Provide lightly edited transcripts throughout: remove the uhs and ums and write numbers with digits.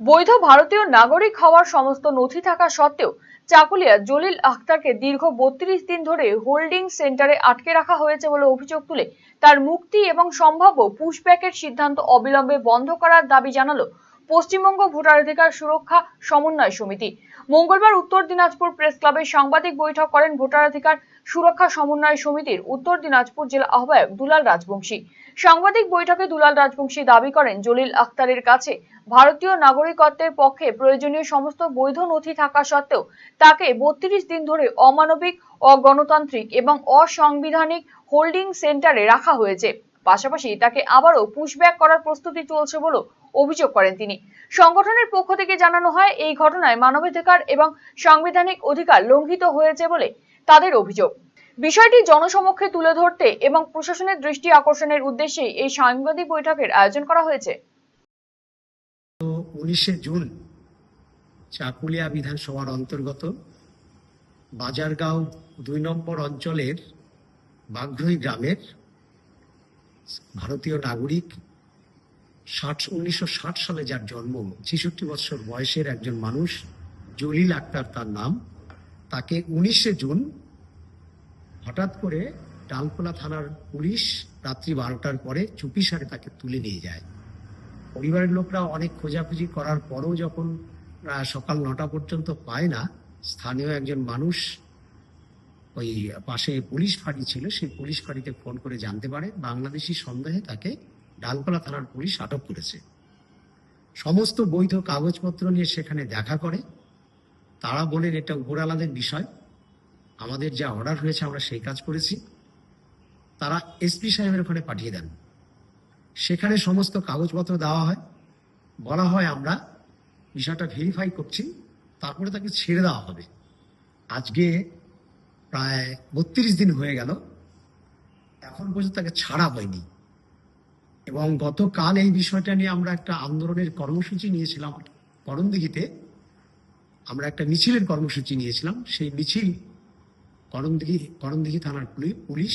বৈধ ভারতীয় নাগরিক হওয়ার সমস্ত নথি থাকা সত্ত্বেও চাকুলিয়া জলিল আখতারকে দীর্ঘ ৩২ দিন ধরে হোল্ডিং সেন্টারে আটকে রাখা হয়েছে বলে অভিযোগ তুলে তার মুক্তি এবং সম্ভাব্য পুশব্যাকের সিদ্ধান্ত অবিলম্বে বন্ধ করার দাবি জানালো পশ্চিমবঙ্গ ভোটাধিকার সুরক্ষা সমন্বয় সমিতি। মঙ্গলবার উত্তর দিনাজপুর প্রেস ক্লাবে সাংবাদিক বৈঠক করেন ভোটাধিকার সুরক্ষা সমন্বয় সমিতির উত্তর দিনাজপুর জেলা আহ্বায়ক দুলাল রাজবংশী। সাংবাদিক বৈঠকে দুলাল রাজবংশী দাবি করেন জলিল আখতারের কাছে ভারতীয় নাগরিকত্বের পক্ষে প্রয়োজনীয় সমস্ত বৈধ নথি থাকা সত্ত্বেও তাকে ৩২ দিন ধরে অমানবিক, অগণতান্ত্রিক এবং অসাংবিধানিক হোল্ডিং সেন্টারে রাখা হয়েছে। পাশাপাশি তাকে আবারও পুশব্যাক করার প্রস্তুতি চলছে বলে অভিযোগ করেন তিনি। সংগঠনের পক্ষ থেকে জানানো হয়, এই ঘটনায় মানবাধিকার এবং সাংবিধানিক অধিকার লঙ্ঘিত হয়েছে বলে তাদের অভিযোগ। বিষয়টি জনসমক্ষে তুলে ধরতে এবং প্রশাসনের দৃষ্টি আকর্ষণের উদ্দেশ্যে এই সাংবাদিক বৈঠকের আয়োজন করা হয়েছে। 19শে জুন চাকুলিয়া বিধানসভার অন্তর্গত বাজারগাঁও 2 নম্বর অঞ্চলের বাঘ্রই গ্রামের ভারতীয় নাগরিক 1960 সালে যার জন্ম, 66 বছর বয়সের একজন মানুষ, জলিল আক্তার তার নাম, তাকে 19শে জুন হঠাৎ করে ডালখোলা থানার পুলিশ রাত্রি 12টার পরে চুপিসারে তাকে তুলে নিয়ে যায়। পরিবারের লোকরা অনেক খোঁজাখুঁজি করার পরও যখন সকাল 9টা পর্যন্ত পায় না, স্থানীয় একজন মানুষ ওই পাশে পুলিশ ফাঁড়ি ছিল, সেই পুলিশ ফাঁড়িতে ফোন করে জানতে পারে বাংলাদেশি সন্দেহে তাকে ডালখোলা থানার পুলিশ আটক করেছে। সমস্ত বৈধ কাগজপত্র নিয়ে সেখানে দেখা করে। তারা বলেন এটা উপরালাদের বিষয়, আমাদের যা অর্ডার হয়েছে আমরা সেই কাজ করেছি। তারা এসপি সাহেবের ওখানে পাঠিয়ে দেন। সেখানে সমস্ত কাগজপত্র দেওয়া হয়, বলা হয় আমরা বিষয়টা ভেরিফাই করছি, তারপরে তাকে ছেড়ে দেওয়া হবে। আজকে প্রায় 32 দিন হয়ে গেল, এখন পর্যন্ত তাকে ছাড়া হয়নি। এবং গতকাল এই বিষয়টা নিয়ে আমরা একটা আন্দোলনের কর্মসূচি নিয়েছিলাম করণদিঘিতে। আমরা একটা মিছিলের কর্মসূচি নিয়েছিলাম। সেই মিছিল করণদিঘি থানার পুলিশ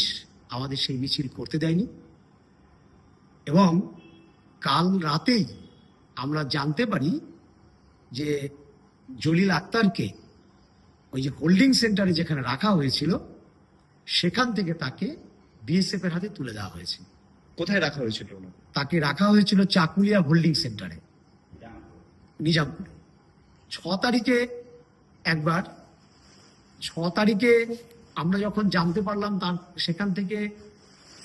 আমাদের সেই মিছিল করতে দেয়নি। এবং কাল রাতেই আমরা জানতে পারি যে জলিল আক্তারকে ওই যে হোল্ডিং সেন্টারে যেখানে রাখা হয়েছিল সেখান থেকে তাকে বিএসএফ এর হাতে তুলে দেওয়া হয়েছে। কোথায় রাখা হয়েছিল? তাকে রাখা হয়েছিল চাকুলিয়া হোল্ডিং সেন্টারে, নিজামপুর। 6 তারিখে একবার, 6 তারিখে আমরা যখন জানতে পারলাম, তার সেখান থেকে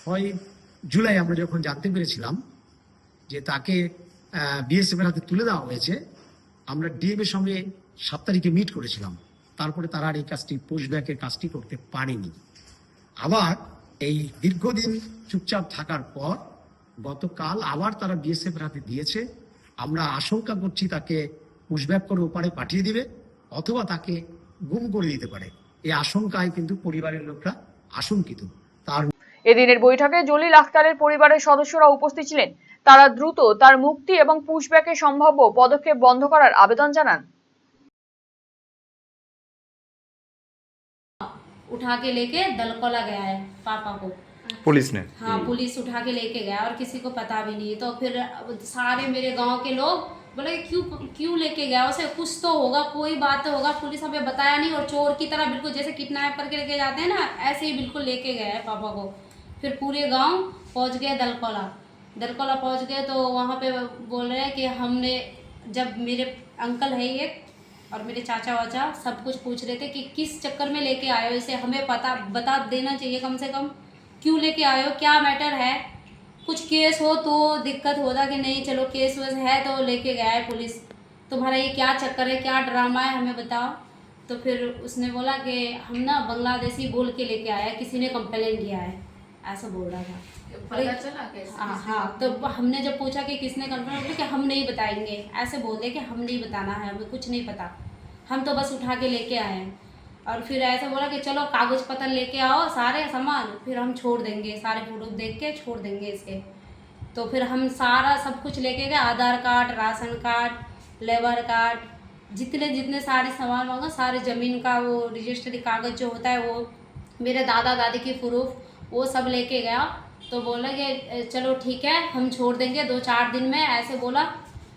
6 জুলাই আমরা যখন জানতে পেরেছিলাম যে তাকে বিএসএফ এর হাতে তুলে দেওয়া হয়েছে, আমরা ডিএম এর সঙ্গে 7 তারিখে মিট করেছিলাম। তারপরে তারা আর এই কাজটি, পুশব্যাকের কাজটি করতে পারেনি। আবার এই দীর্ঘদিন চুপচাপ থাকার পর গতকাল আবার তারা বিএসএফ এর হাতে দিয়েছে। আমরা আশঙ্কা করছি তাকে পুশব্যাক করে ওপারে পাঠিয়ে দিবে অথবা তাকে গুম করে দিতে পারে। এই আশঙ্কায় কিন্তু পরিবারের লোকরা আশঙ্কিত। তার এদিনের বৈঠকে জলিল আখতারের পরিবারের সদস্যরা উপস্থিত ছিলেন। তারা দ্রুত তার মুক্তি এবং পুশব্যাকের সম্ভাব্য পদক্ষেপ বন্ধ করার আবেদন জানান। उठा के लेके दलकोला गया है पापा को, पुलिस ने? हाँ पुलिस उठा के लेके गया और किसी को पता भी नहीं। तो फिर सारे मेरे गांव के लोग बोले क्यों क्यों लेके गया उसे, कुछ तो होगा, कोई बात तो होगा, पुलिस हमें बताया नहीं। और चोर की तरह बिल्कुल जैसे किडनैप करके लेके जाते हैं ना, ऐसे ही बिल्कुल लेके गया है पापा को। फिर पूरे गाँव पहुँच गए दलकोला पहुँच गए तो वहाँ पे बोल रहे हैं कि हमने, जब मेरे अंकल है एक और मेरे चाचा वाचा सब कुछ पूछ रहे थे कि किस चक्कर में लेके आए हो इसे, हमें बता देना चाहिए कम से कम, क्यों लेके आए हो, क्या मैटर है, कुछ केस हो तो दिक्कत होता कि नहीं, चलो केस वेस है तो लेके गया है पुलिस, तुम्हारा ये क्या चक्कर है, क्या ड्रामा है, हमें बताओ। तो फिर उसने बोला कि हम ना बांग्लादेशी बोल के लेके आया, किसी ने कंप्लेन किया है, ऐसा बोल रहा था। पता चला कैसे? हाँ, तो हमने जब पूछा कि किसने कंप्लेन किया, कि हम नहीं बताएंगे, ऐसे बोल दे कि हम नहीं बताना है, हमें कुछ नहीं पता, हम तो बस उठा के लेके आए हैं। और फिर ऐसा बोला कि चलो कागज पत्र लेके आओ सारे सामान, फिर हम छोड़ देंगे, सारे फोटो देख के छोड़ देंगे इसके। तो फिर हम सारा सब कुछ लेके गए, Aadhaar card, ration card, labour card, जितने सारे सामान मांगा, सारे ज़मीन का वो रजिस्ट्री कागज़ जो होता है वो, मेरे दादा दादी की प्रूफ, वो सब लेके गया। तो बोला कि चलो ठीक है हम छोड़ देंगे 2-4 दिन में, ऐसे बोला।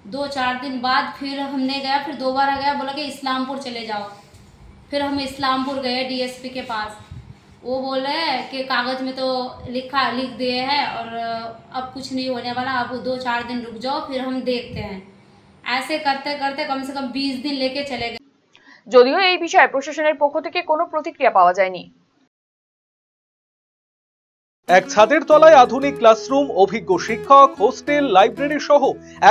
2-4 दिन बाद फिर हमने गया, फिर दोबारा गया, बोला कि इस्लामपुर चले जाओ। फिर हम इस्लामपुर गए डीएसपी के पास। वो बोले कि कागज़ में तो लिख दिए हैं और अब कुछ नहीं होने वाला, अब 2-4 दिन रुक जाओ, फिर हम देखते हैं। ऐसे करते करते कम से कम 20 दिन लेके चले गए। যদিও এই বিষয়ে প্রশাসনের পক্ষ থেকে কোনো প্রতিক্রিয়া পাওয়া যায়নি। এক ছাদের তলায় আধুনিক ক্লাসরুম, অভিজ্ঞ শিক্ষক, হোস্টেল, লাইব্রেরি সহ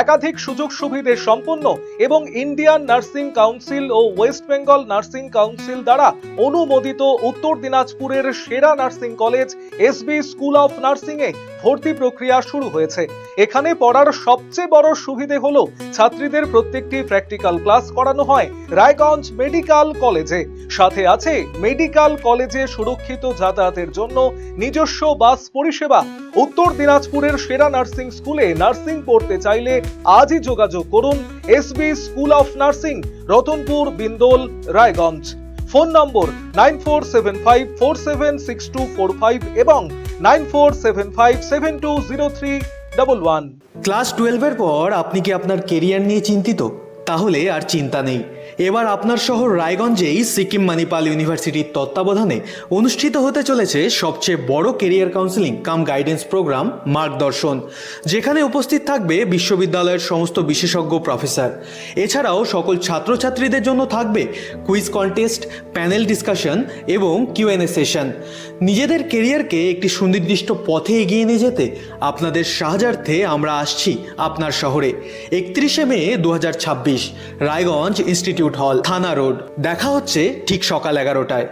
একাধিক সুযোগ সুবিধে সম্পন্ন এবং ইন্ডিয়ান নার্সিং কাউন্সিল ও ওয়েস্ট বেঙ্গল নার্সিং কাউন্সিল দ্বারা অনুমোদিত উত্তর দিনাজপুরের সেরা nursing college SB school of nursing এ ভর্তি প্রক্রিয়া শুরু হয়েছে। এখানে পড়ার সবচেয়ে বড় সুবিধে হলো ছাত্রীদের প্রত্যেকটি প্র্যাকটিক্যাল ক্লাস করানো হয় রায়গঞ্জ মেডিকেল কলেজে। সাথে আছে মেডিকেল কলেজে সুরক্ষিত যাতায়াতের জন্য নিজস্ব বাস পরিষেবা। উত্তর দিনাজপুরের সেরা নার্সিং স্কুলে নার্সিং পড়তে চাইলে আজই যোগাযোগ করুন SB school of nursing, Ratanpur, Bindol, Raiganj. Phone number 9475476245 এবং 9475720311। ক্লাস 12-এর পর আপনি কি আপনার কেরিয়ার নিয়ে চিন্তিত? তাহলে আর চিন্তা নেই। এবার আপনার শহর রায়গঞ্জেই সিকিম মণিপাল ইউনিভার্সিটির তত্ত্বাবধানে অনুষ্ঠিত হতে চলেছে সবচেয়ে বড় কেরিয়ার কাউন্সেলিং কাম গাইডেন্স প্রোগ্রাম মার্গদর্শন, যেখানে উপস্থিত থাকবে বিশ্ববিদ্যালয়ের সমস্ত বিশেষজ্ঞ প্রফেসর। এছাড়াও সকল ছাত্রছাত্রীদের জন্য থাকবে কুইজ কন্টেস্ট, প্যানেল ডিসকাশন এবং কিউএনএ সেশন। নিজেদের কেরিয়ারকে একটি সুনির্দিষ্ট পথে এগিয়ে নিয়ে যেতে আপনাদের সাহায্যার্থে আমরা আসছি আপনার শহরে। 31শে মে 2026, রায়গঞ্জ ইনস্টিটিউট হল, থানা রোড। দেখা হচ্ছে ঠিক সকাল 11টায়।